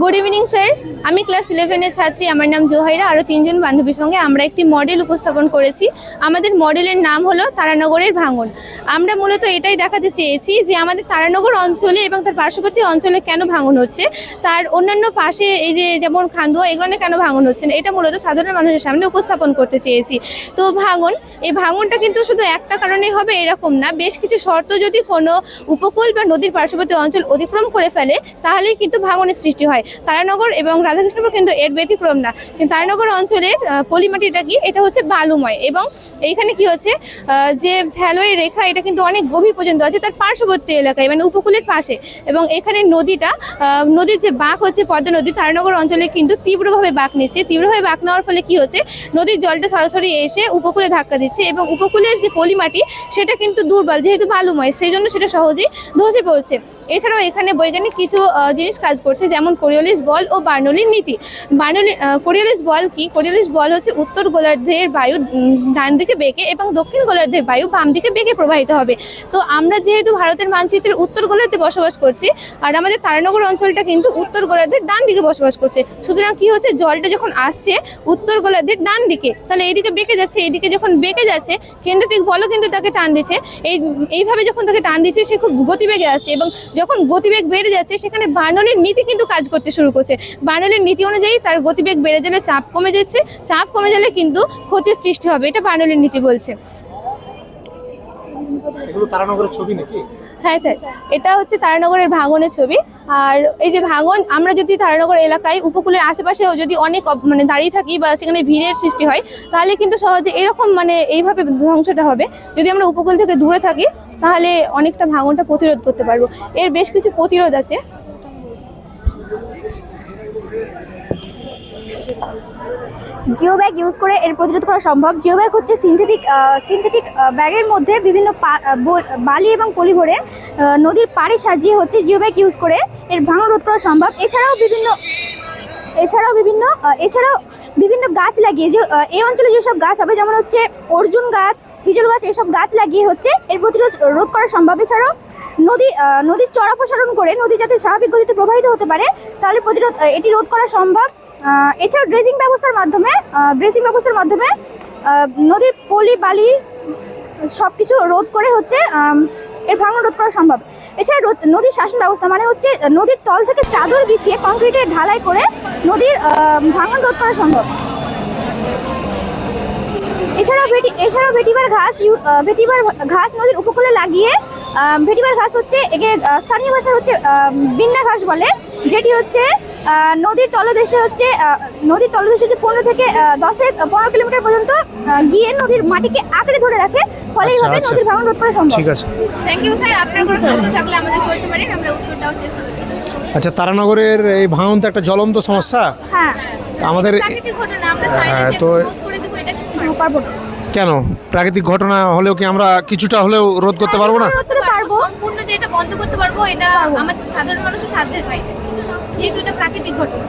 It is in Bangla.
গুড ইভিনিং স্যার, আমি ক্লাস 11-এর ছাত্রী। আমার নাম জোহাইরা। আরও 3 জন বান্ধবীর সঙ্গে আমরা একটি মডেল উপস্থাপন করেছি। আমাদের মডেলের নাম হলো তারানগরের ভাঙন। আমরা মূলত এটাই দেখাতে চেয়েছি যে আমাদের তারানগর অঞ্চলে এবং তার পার্শ্ববর্তী অঞ্চলে কেন ভাঙন হচ্ছে, তার অন্যান্য পাশে এই যে যেমন খান্দুয়া এগুলো কেন ভাঙন হচ্ছে না, এটা মূলত সাধারণ মানুষের সামনে উপস্থাপন করতে চেয়েছি। তো এই ভাঙনটা কিন্তু শুধু একটা কারণেই হবে এরকম না, বেশ কিছু শর্ত যদি কোনো উপকূল বা নদীর পার্শ্ববর্তী অঞ্চল অতিক্রম করে ফেলে তাহলেই কিন্তু ভাঙনের সৃষ্টি হয়। তারানগর এবং রাধাকৃষ্ণপুর কিন্তু এর ব্যতিক্রম না। কিন্তু তারানগর অঞ্চলের পলিমাটিটা কি, এটা হচ্ছে বালুময় এবং এইখানে কি হচ্ছে যে ঢালুয়ের রেখা এটা কিন্তু অনেক গভীর পর্যন্ত আছে তার পার্শ্ববর্তী এলাকায়, মানে উপকূলের পাশে। এবং এখানে নদীর যে বাঁক হচ্ছে পদ্মা নদী, তারানগর অঞ্চলে কিন্তু তীব্রভাবে বাঁক নিচ্ছে। তীব্রভাবে বাঁক নেওয়ার ফলে কি হচ্ছে, নদীর জলটা সরাসরি এসে উপকূলে ধাক্কা দিচ্ছে এবং উপকূলের যে পলিমাটি সেটা কিন্তু দুর্বল, যেহেতু বালুময়, সেই জন্য সেটা সহজেই ধসে পড়ছে। এছাড়াও এখানে বৈজ্ঞানিক কিছু জিনিস কাজ করছে, যেমন কোরিওলিস বল ও বার্নৌলির নীতি। কোরিওলিস বল কি? কোরিওলিস বল হচ্ছে উত্তর গোলার্ধের বায়ু ডান দিকে বেঁকে এবং দক্ষিণ গোলার্ধের বায়ু বাম দিকে বেঁকে প্রবাহিত হবে। তো আমরা যেহেতু ভারতের মানচিত্রের উত্তর গোলার্ধে বসবাস করছি, আর আমাদের তারানগর অঞ্চলটা কিন্তু উত্তর গোলার্ধের ডান দিকে বসবাস করছে, সুতরাং কি হচ্ছে, জলটা যখন আসছে উত্তর গোলার্ধের ডান দিকে, তাহলে এইদিকে বেঁকে যাচ্ছে। এইদিকে যখন বেঁকে যাচ্ছে, কেন্দ্রতিক বলও কিন্তু তাকে টান দিচ্ছে। এইভাবে যখন তাকে টান দিচ্ছে, সে খুব গতিবেগে আছে এবং যখন গতিবেগ বেড়ে যাচ্ছে, সেখানে বার্নৌলির নীতি কিন্তু কাজ করতে শুরু করছে। বার্নৌলির নীতি অনুযায়ী তার গতিবেগ বেড়ে গেলে চাপ কমে যাচ্ছে, চাপ কমে গেলে কিন্তু ক্ষতির সৃষ্টি হবে, এটা বার্নৌলির নীতি বলছে। এগুলো তারানগরের ছবি নাকি? হ্যাঁ স্যার, এটা হচ্ছে তারানগরের ভাঙনের ছবি। আর এই যে ভাঙন, আমরা যদি তারানগর এলাকায় উপকূলের আশেপাশেও যদি অনেক দাঁড়িয়ে থাকি বা সেখানে ভিড়ের সৃষ্টি হয়, তাহলে কিন্তু সহজে এরকম এইভাবে ধ্বংসটা হবে। যদি আমরা উপকূল থেকে দূরে থাকি তাহলে অনেকটা ভাঙনটা প্রতিরোধ করতে পারবো। এর বেশ কিছু প্রতিরোধ আছে। জিও ব্যাগ ইউজ করে এর প্রতিরোধ করা সম্ভব। জিও ব্যাগ হচ্ছে সিনথেটিক ব্যাগের মধ্যে বিভিন্ন বালি এবং পলি ভরে নদীর পাড়ে সাজিয়ে হচ্ছে জিও ব্যাগ ইউজ করে এর ভাঙন রোধ করা সম্ভব। এছাড়াও বিভিন্ন গাছ লাগিয়ে, যে এই অঞ্চলে যেসব গাছ হবে, যেমন হচ্ছে অর্জুন গাছ, হিজল গাছ, এসব গাছ লাগিয়ে হচ্ছে এর প্রতিরোধ রোধ করা সম্ভব। এছাড়াও নদীর চর অপসারণ করে নদী যাতে স্বাভাবিক গতিতে প্রবাহিত হতে পারে, তাহলে এটি রোধ করা সম্ভব। এছাড়াও ড্রেজিং ব্যবস্থার মাধ্যমে নদীর পলি বালি সব কিছু রোধ করে হচ্ছে এর ভাঙন রোধ করা সম্ভব। এছাড়া নদীর শাসন ব্যবস্থা, মানে হচ্ছে নদীর তল থেকে চাদর বিছিয়ে কংক্রিটের ঢালাই করে নদীর ভাঙন রোধ করা সম্ভব। এছাড়াও ভেটিভার ঘাস নদীর উপকূলে লাগিয়ে, ভেটিভার ঘাস হচ্ছে একে স্থানীয় ভাষা হচ্ছে বিন্না ঘাস বলে, যেটি হচ্ছে নদীর তলদেশে 15 থেকে 10 কিলোমিটার পর্যন্ত গিয়ে নদীর মাটিকে আঁকড়ে ধরে রাখে, ফলে এইভাবে নদীর ভাঙন রোধ করা সম্ভব। ঠিক আছে, থ্যাংক ইউ স্যার। আপনার কোনো প্রশ্ন থাকলে আমাদের করতে পারেন, আমরা উত্তর দেওয়ার চেষ্টা করব। আচ্ছা, তারানগরের এই ভাঙন তো একটা জ্বলন্ত সমস্যা। হ্যাঁ, আমাদের প্রাকৃতিক ঘটনা, আমরা চাইলে যে রোধ করে দেব, এটা কিন্তু পারবো না। কেন? প্রাকৃতিক ঘটনা হলেও কি আমরা কিছুটা হলেও রোধ করতে পারবো না? সম্পূর্ণ যে এটা বন্ধ করতে পারবো, এটা আমাদের সাধারণ মানুষের সাধ্যের বাইরে, যেহেতু এটা প্রাকৃতিক ঘটনা।